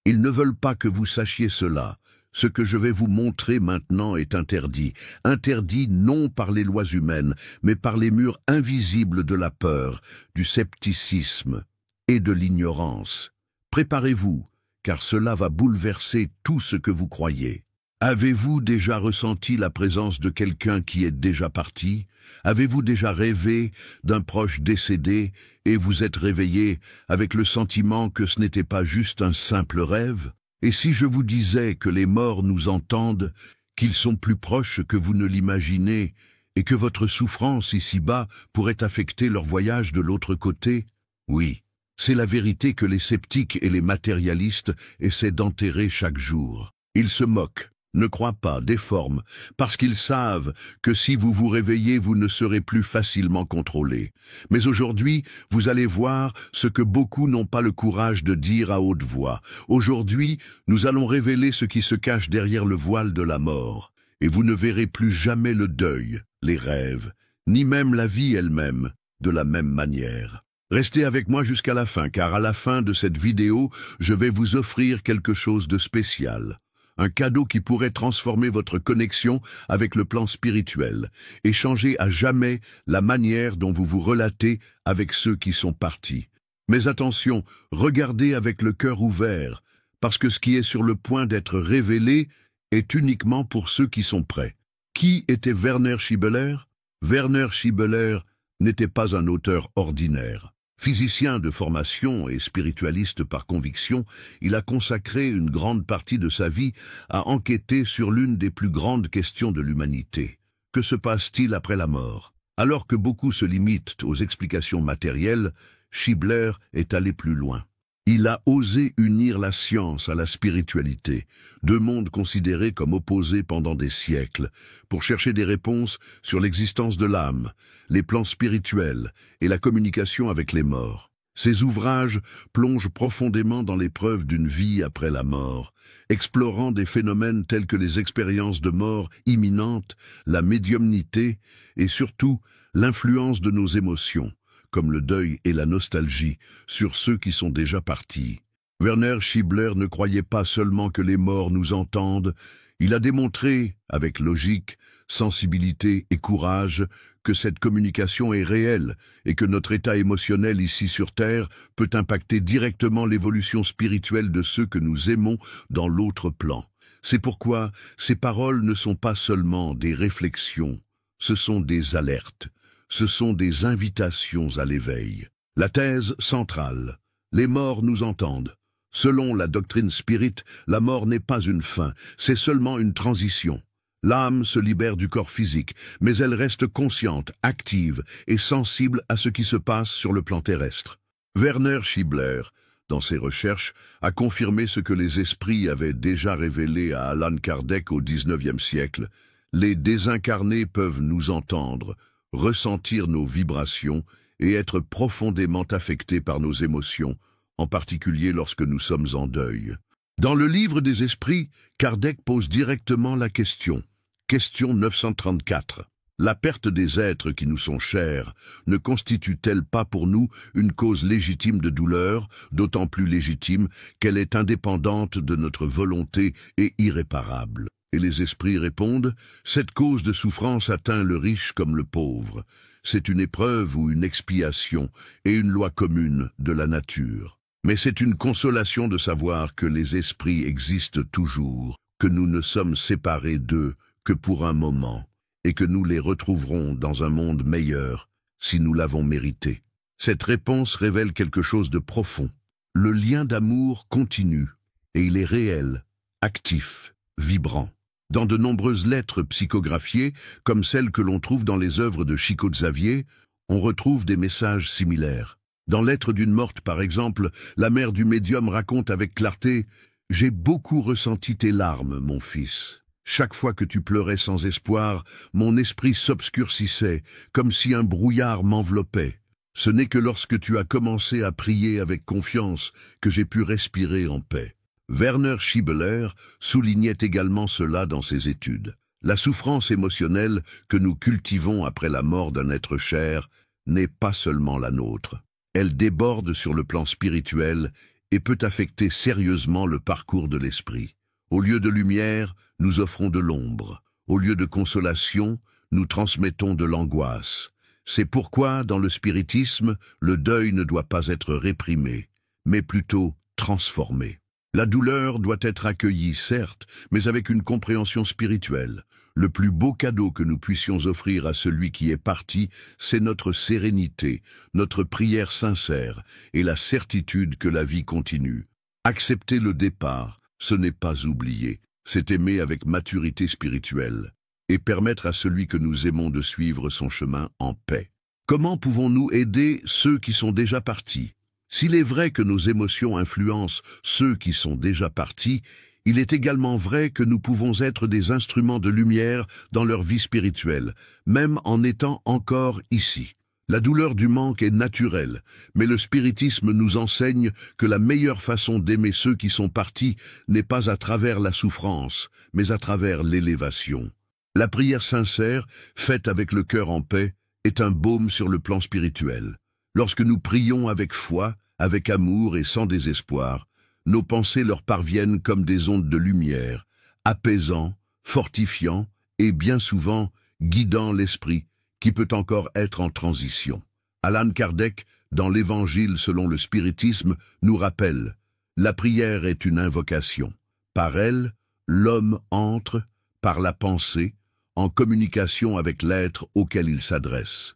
Ils ne veulent pas que vous sachiez cela. Ce que je vais vous montrer maintenant est interdit. Interdit non par les lois humaines, mais par les murs invisibles de la peur, du scepticisme et de l'ignorance. Préparez-vous, car cela va bouleverser tout ce que vous croyez. Avez-vous déjà ressenti la présence de quelqu'un qui est déjà parti? Avez-vous déjà rêvé d'un proche décédé et vous êtes réveillé avec le sentiment que ce n'était pas juste un simple rêve? Et si je vous disais que les morts nous entendent, qu'ils sont plus proches que vous ne l'imaginez, et que votre souffrance ici-bas pourrait affecter leur voyage de l'autre côté? Oui, c'est la vérité que les sceptiques et les matérialistes essaient d'enterrer chaque jour. Ils se moquent, ne croient pas, déforment, parce qu'ils savent que si vous vous réveillez, vous ne serez plus facilement contrôlé. Mais aujourd'hui, vous allez voir ce que beaucoup n'ont pas le courage de dire à haute voix. Aujourd'hui, nous allons révéler ce qui se cache derrière le voile de la mort. Et vous ne verrez plus jamais le deuil, les rêves, ni même la vie elle-même, de la même manière. Restez avec moi jusqu'à la fin, car à la fin de cette vidéo, je vais vous offrir quelque chose de spécial. Un cadeau qui pourrait transformer votre connexion avec le plan spirituel et changer à jamais la manière dont vous vous relatez avec ceux qui sont partis. Mais attention, regardez avec le cœur ouvert, parce que ce qui est sur le point d'être révélé est uniquement pour ceux qui sont prêts. Qui était Werner Schiebeler? Werner Schiebeler n'était pas un auteur ordinaire. Physicien de formation et spiritualiste par conviction, il a consacré une grande partie de sa vie à enquêter sur l'une des plus grandes questions de l'humanité. Que se passe-t-il après la mort? Alors que beaucoup se limitent aux explications matérielles, Schiebeler est allé plus loin. Il a osé unir la science à la spiritualité, deux mondes considérés comme opposés pendant des siècles, pour chercher des réponses sur l'existence de l'âme, les plans spirituels et la communication avec les morts. Ses ouvrages plongent profondément dans l'épreuve d'une vie après la mort, explorant des phénomènes tels que les expériences de mort imminente, la médiumnité et surtout l'influence de nos émotions, comme le deuil et la nostalgie, sur ceux qui sont déjà partis. Werner Schiebeler ne croyait pas seulement que les morts nous entendent, il a démontré, avec logique, sensibilité et courage, que cette communication est réelle et que notre état émotionnel ici sur Terre peut impacter directement l'évolution spirituelle de ceux que nous aimons dans l'autre plan. C'est pourquoi ces paroles ne sont pas seulement des réflexions, ce sont des alertes. Ce sont des invitations à l'éveil. La thèse centrale. Les morts nous entendent. Selon la doctrine spirit, la mort n'est pas une fin, c'est seulement une transition. L'âme se libère du corps physique, mais elle reste consciente, active et sensible à ce qui se passe sur le plan terrestre. Werner Schiebeler, dans ses recherches, a confirmé ce que les esprits avaient déjà révélé à Allan Kardec au XIXe siècle. Les désincarnés peuvent nous entendre, ressentir nos vibrations et être profondément affectés par nos émotions, en particulier lorsque nous sommes en deuil. Dans le livre des esprits, Kardec pose directement la question. Question 934. La perte des êtres qui nous sont chers ne constitue-t-elle pas pour nous une cause légitime de douleur, d'autant plus légitime qu'elle est indépendante de notre volonté et irréparable? Et les esprits répondent, cette cause de souffrance atteint le riche comme le pauvre. C'est une épreuve ou une expiation et une loi commune de la nature. Mais c'est une consolation de savoir que les esprits existent toujours, que nous ne sommes séparés d'eux que pour un moment, et que nous les retrouverons dans un monde meilleur si nous l'avons mérité. Cette réponse révèle quelque chose de profond. Le lien d'amour continue, et il est réel, actif, vibrant. Dans de nombreuses lettres psychographiées, comme celles que l'on trouve dans les œuvres de Chico Xavier, on retrouve des messages similaires. Dans Lettre d'une morte, par exemple, la mère du médium raconte avec clarté « J'ai beaucoup ressenti tes larmes, mon fils. Chaque fois que tu pleurais sans espoir, mon esprit s'obscurcissait, comme si un brouillard m'enveloppait. Ce n'est que lorsque tu as commencé à prier avec confiance que j'ai pu respirer en paix. » Werner Schiebeler soulignait également cela dans ses études. La souffrance émotionnelle que nous cultivons après la mort d'un être cher n'est pas seulement la nôtre. Elle déborde sur le plan spirituel et peut affecter sérieusement le parcours de l'esprit. Au lieu de lumière, nous offrons de l'ombre. Au lieu de consolation, nous transmettons de l'angoisse. C'est pourquoi, dans le spiritisme, le deuil ne doit pas être réprimé, mais plutôt transformé. La douleur doit être accueillie, certes, mais avec une compréhension spirituelle. Le plus beau cadeau que nous puissions offrir à celui qui est parti, c'est notre sérénité, notre prière sincère et la certitude que la vie continue. Accepter le départ, ce n'est pas oublier, c'est aimer avec maturité spirituelle et permettre à celui que nous aimons de suivre son chemin en paix. Comment pouvons-nous aider ceux qui sont déjà partis? S'il est vrai que nos émotions influencent ceux qui sont déjà partis, il est également vrai que nous pouvons être des instruments de lumière dans leur vie spirituelle, même en étant encore ici. La douleur du manque est naturelle, mais le spiritisme nous enseigne que la meilleure façon d'aimer ceux qui sont partis n'est pas à travers la souffrance, mais à travers l'élévation. La prière sincère, faite avec le cœur en paix, est un baume sur le plan spirituel. Lorsque nous prions avec foi, avec amour et sans désespoir, nos pensées leur parviennent comme des ondes de lumière, apaisant, fortifiant et bien souvent guidant l'esprit, qui peut encore être en transition. Allan Kardec, dans l'Évangile selon le spiritisme, nous rappelle « La prière est une invocation. Par elle, l'homme entre, par la pensée, en communication avec l'être auquel il s'adresse. »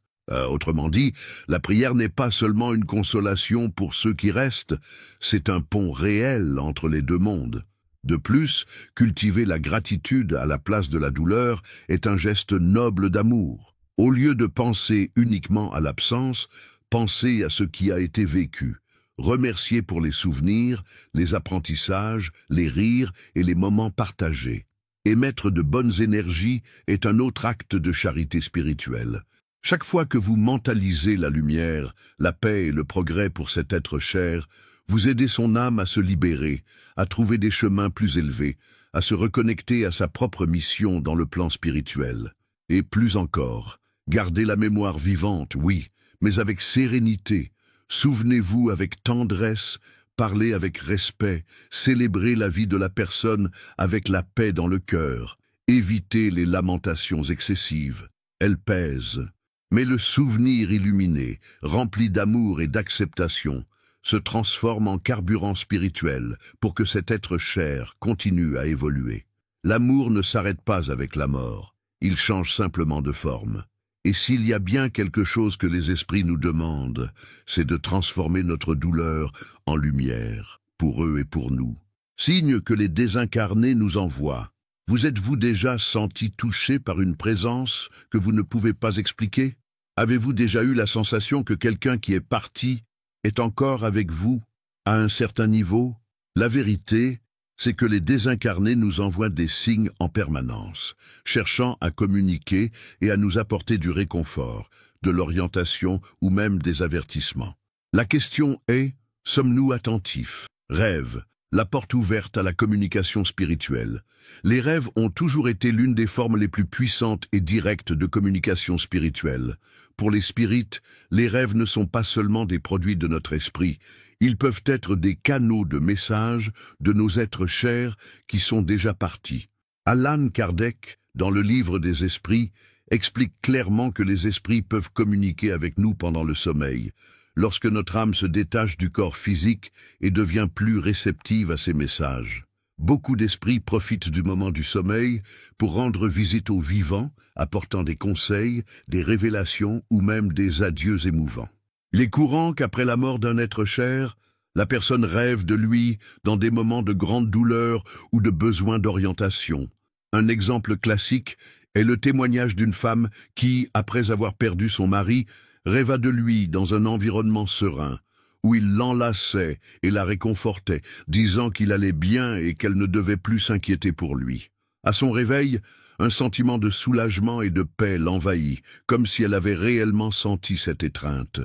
Autrement dit, la prière n'est pas seulement une consolation pour ceux qui restent, c'est un pont réel entre les deux mondes. De plus, cultiver la gratitude à la place de la douleur est un geste noble d'amour. Au lieu de penser uniquement à l'absence, pensez à ce qui a été vécu. Remerciez pour les souvenirs, les apprentissages, les rires et les moments partagés. Émettre de bonnes énergies est un autre acte de charité spirituelle. Chaque fois que vous mentalisez la lumière, la paix et le progrès pour cet être cher, vous aidez son âme à se libérer, à trouver des chemins plus élevés, à se reconnecter à sa propre mission dans le plan spirituel. Et plus encore, gardez la mémoire vivante, oui, mais avec sérénité. Souvenez-vous avec tendresse, parlez avec respect, célébrez la vie de la personne avec la paix dans le cœur. Évitez les lamentations excessives, elles pèsent. Mais le souvenir illuminé, rempli d'amour et d'acceptation, se transforme en carburant spirituel pour que cet être cher continue à évoluer. L'amour ne s'arrête pas avec la mort, il change simplement de forme. Et s'il y a bien quelque chose que les esprits nous demandent, c'est de transformer notre douleur en lumière, pour eux et pour nous. Signe que les désincarnés nous envoient. Vous êtes-vous déjà senti touché par une présence que vous ne pouvez pas expliquer? Avez-vous déjà eu la sensation que quelqu'un qui est parti est encore avec vous, à un certain niveau? La vérité, c'est que les désincarnés nous envoient des signes en permanence, cherchant à communiquer et à nous apporter du réconfort, de l'orientation ou même des avertissements. La question est, sommes-nous attentifs? Rêve, la porte ouverte à la communication spirituelle. Les rêves ont toujours été l'une des formes les plus puissantes et directes de communication spirituelle. Pour les spirites, les rêves ne sont pas seulement des produits de notre esprit, ils peuvent être des canaux de messages de nos êtres chers qui sont déjà partis. Allan Kardec, dans le livre des esprits, explique clairement que les esprits peuvent communiquer avec nous pendant le sommeil, lorsque notre âme se détache du corps physique et devient plus réceptive à ces messages. Beaucoup d'esprits profitent du moment du sommeil pour rendre visite aux vivants, apportant des conseils, des révélations ou même des adieux émouvants. Il est courant qu'après la mort d'un être cher, la personne rêve de lui dans des moments de grande douleur ou de besoin d'orientation. Un exemple classique est le témoignage d'une femme qui, après avoir perdu son mari, rêva de lui dans un environnement serein, où il l'enlaçait et la réconfortait, disant qu'il allait bien et qu'elle ne devait plus s'inquiéter pour lui. À son réveil, un sentiment de soulagement et de paix l'envahit, comme si elle avait réellement senti cette étreinte.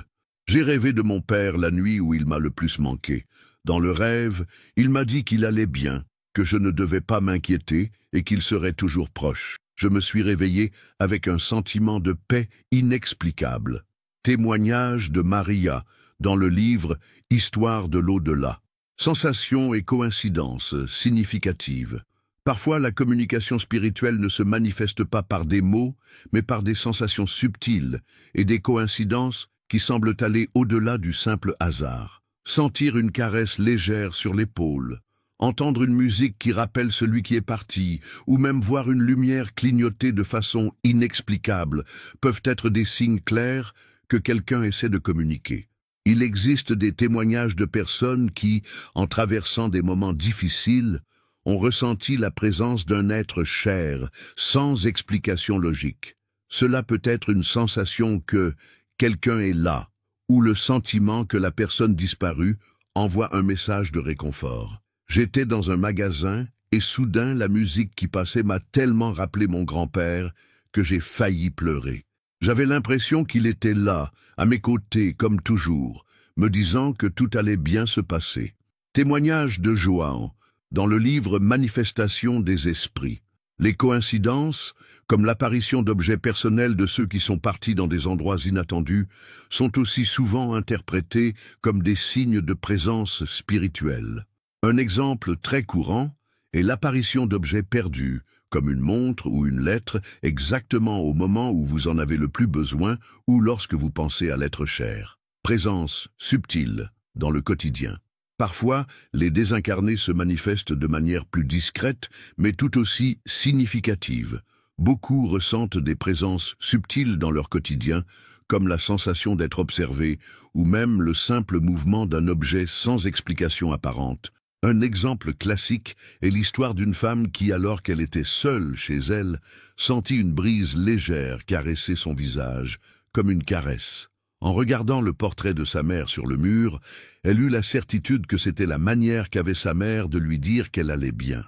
J'ai rêvé de mon père la nuit où il m'a le plus manqué. Dans le rêve, il m'a dit qu'il allait bien, que je ne devais pas m'inquiéter et qu'il serait toujours proche. Je me suis réveillé avec un sentiment de paix inexplicable. Témoignage de Maria, dans le livre « Histoire de l'au-delà ». Sensations et coïncidences significatives. Parfois, la communication spirituelle ne se manifeste pas par des mots, mais par des sensations subtiles et des coïncidences qui semblent aller au-delà du simple hasard. Sentir une caresse légère sur l'épaule, entendre une musique qui rappelle celui qui est parti, ou même voir une lumière clignoter de façon inexplicable, peuvent être des signes clairs que quelqu'un essaie de communiquer. Il existe des témoignages de personnes qui, en traversant des moments difficiles, ont ressenti la présence d'un être cher, sans explication logique. Cela peut être une sensation que quelqu'un est là, ou le sentiment que la personne disparue envoie un message de réconfort. J'étais dans un magasin et soudain la musique qui passait m'a tellement rappelé mon grand-père que j'ai failli pleurer. J'avais l'impression qu'il était là, à mes côtés, comme toujours, me disant que tout allait bien se passer. Témoignage de João, dans le livre Manifestation des esprits. Les coïncidences, comme l'apparition d'objets personnels de ceux qui sont partis dans des endroits inattendus, sont aussi souvent interprétées comme des signes de présence spirituelle. Un exemple très courant est l'apparition d'objets perdus, comme une montre ou une lettre, exactement au moment où vous en avez le plus besoin ou lorsque vous pensez à l'être cher. Présence subtile dans le quotidien. Parfois, les désincarnés se manifestent de manière plus discrète, mais tout aussi significative. Beaucoup ressentent des présences subtiles dans leur quotidien, comme la sensation d'être observé, ou même le simple mouvement d'un objet sans explication apparente. Un exemple classique est l'histoire d'une femme qui, alors qu'elle était seule chez elle, sentit une brise légère caresser son visage, comme une caresse. En regardant le portrait de sa mère sur le mur, elle eut la certitude que c'était la manière qu'avait sa mère de lui dire qu'elle allait bien.